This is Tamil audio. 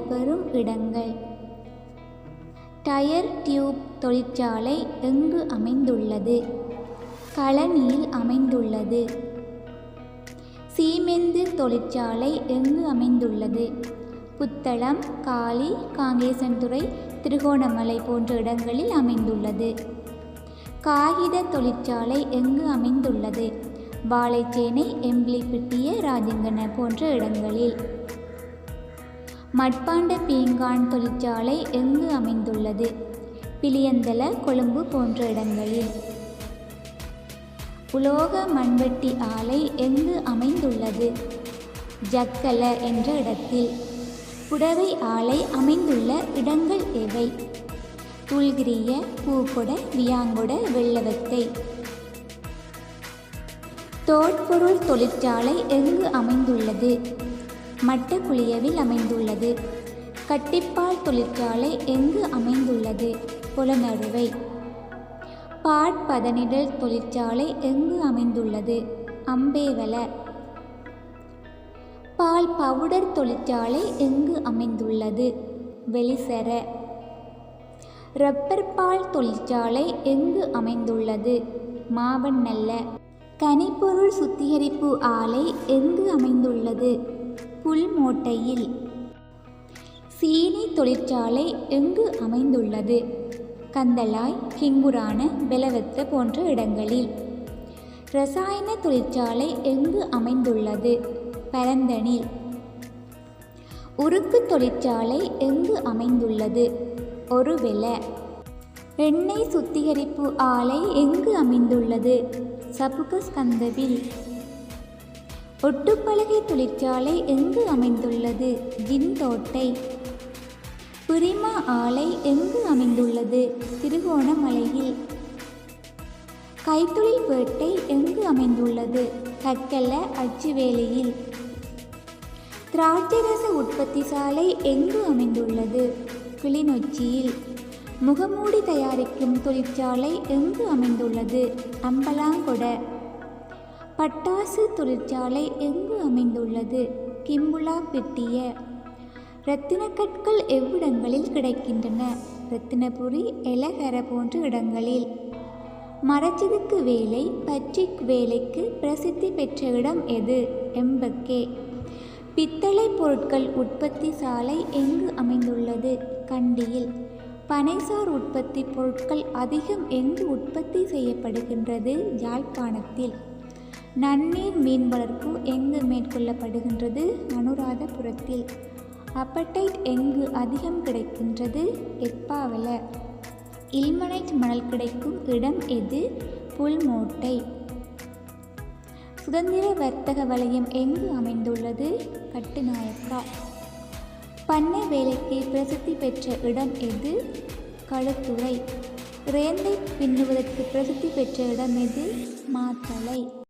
நடைபெறும் இடங்கள். டயர் டியூப் தொழிற்சாலை எங்கு அமைந்துள்ளது? கழனியில் அமைந்துள்ளது. சீமெந்து தொழிற்சாலை எங்கு அமைந்துள்ளது? புத்தளம், காலி, காங்கேசன்துறை, திருகோணமலை போன்ற இடங்களில் அமைந்துள்ளது. காகித தொழிற்சாலை எங்கு அமைந்துள்ளது? வாழைச்சேனை, எம்பிலிப்பிட்டிய, ராஜங்கன போன்ற இடங்களில். மட்பாண்ட பீங்கான் தொழிற்சாலை எங்கு அமைந்துள்ளது? பிலியந்தல, கொழும்பு போன்ற இடங்களில். உலோக மண்வெட்டி ஆலை எங்கு அமைந்துள்ளது? ஜக்கல என்ற இடத்தில். புடவை ஆலை அமைந்துள்ள இடங்கள் எவை? துல்கிரிய, பூக்கொட, வியாங்கொட, வெள்ளவத்தை. தோற்பொருள் தொழிற்சாலை எங்கு அமைந்துள்ளது? மட்டக்குளியவில் அமைந்துள்ளது. கட்டிப்பால் தொழிற்சாலை எங்கு அமைந்துள்ளது? புலனறுவை. பாட்பதனிடல் தொழிற்சாலை எங்கு அமைந்துள்ளது? அம்பேவல. பால் பவுடர் தொழிற்சாலை எங்கு அமைந்துள்ளது? வெளிசர. ரப்பர் பால் தொழிற்சாலை எங்கு அமைந்துள்ளது? மாவண்ணல்ல. கனிப்பொருள் சுத்திகரிப்பு ஆலை எங்கு அமைந்துள்ளது? புல்மோட்டையில். சீனி தொழிற்சாலை எங்கு அமைந்துள்ளது? கந்தளாய், கிங்குரான, பெலவத்த போன்ற இடங்களில். இரசாயன தொழிற்சாலை எங்கு அமைந்துள்ளது? பரந்தனில். உருக்கு தொழிற்சாலை எங்கு அமைந்துள்ளது? ஒருவெல. எண்ணெய் சுத்திகரிப்பு ஆலை எங்கு அமைந்துள்ளது? சபுகஸ்கந்தவில். ஒட்டுப்பலகை தொழிற்சாலை எங்கு அமைந்துள்ளது? ஜின்தோட்டை. புரிமா ஆலை எங்கு அமைந்துள்ளது? திருகோணமலையில். கைத்தொழில் பேட்டை எங்கு அமைந்துள்ளது? கக்கல, அச்சுவேலியில். திராட்சை ரச உற்பத்தி சாலை எங்கு அமைந்துள்ளது? கிளிநொச்சியில். முகமூடி தயாரிக்கும் தொழிற்சாலை எங்கு அமைந்துள்ளது? அம்பலாங்கொட. பட்டாசு தொழிற்சாலை எங்கு அமைந்துள்ளது? கிம்புலாப்பிட்டிய. இரத்தினக்கற்கள் எவ்விடங்களில் கிடைக்கின்றன? இரத்தினபுரி, எலகர போன்ற இடங்களில். மரச்செதுக்கு வேலை, பட்ரிக் வேலைக்கு பிரசித்தி பெற்ற இடம் எது? எம்பக்கே. பித்தளை பொருட்கள் உற்பத்தி சாலை எங்கு அமைந்துள்ளது? கண்டியில். பனைசார் உற்பத்தி பொருட்கள் அதிகம் எங்கு உற்பத்தி செய்யப்படுகின்றது? யாழ்ப்பாணத்தில். நன்னீர் மீன் வளர்ப்பு எங்கு மேற்கொள்ளப்படுகின்றது? அனுராதபுரத்தில். அப்படைட் எங்கு அதிகம் கிடைக்கின்றது? எப்பாவல. இல்மனைட் மணல் கிடைக்கும் இடம் எது? புல்மோட்டை. சுதந்திர வர்த்தக வலயம் எங்கு அமைந்துள்ளது? கட்டுநாயக்கா. பண்ணை வேலைக்கு பிரசித்தி பெற்ற இடம் எது? களுத்துறை. ரேந்தை பின்னுவதற்கு பிரசித்தி பெற்ற இடம் எது? மாத்தளை.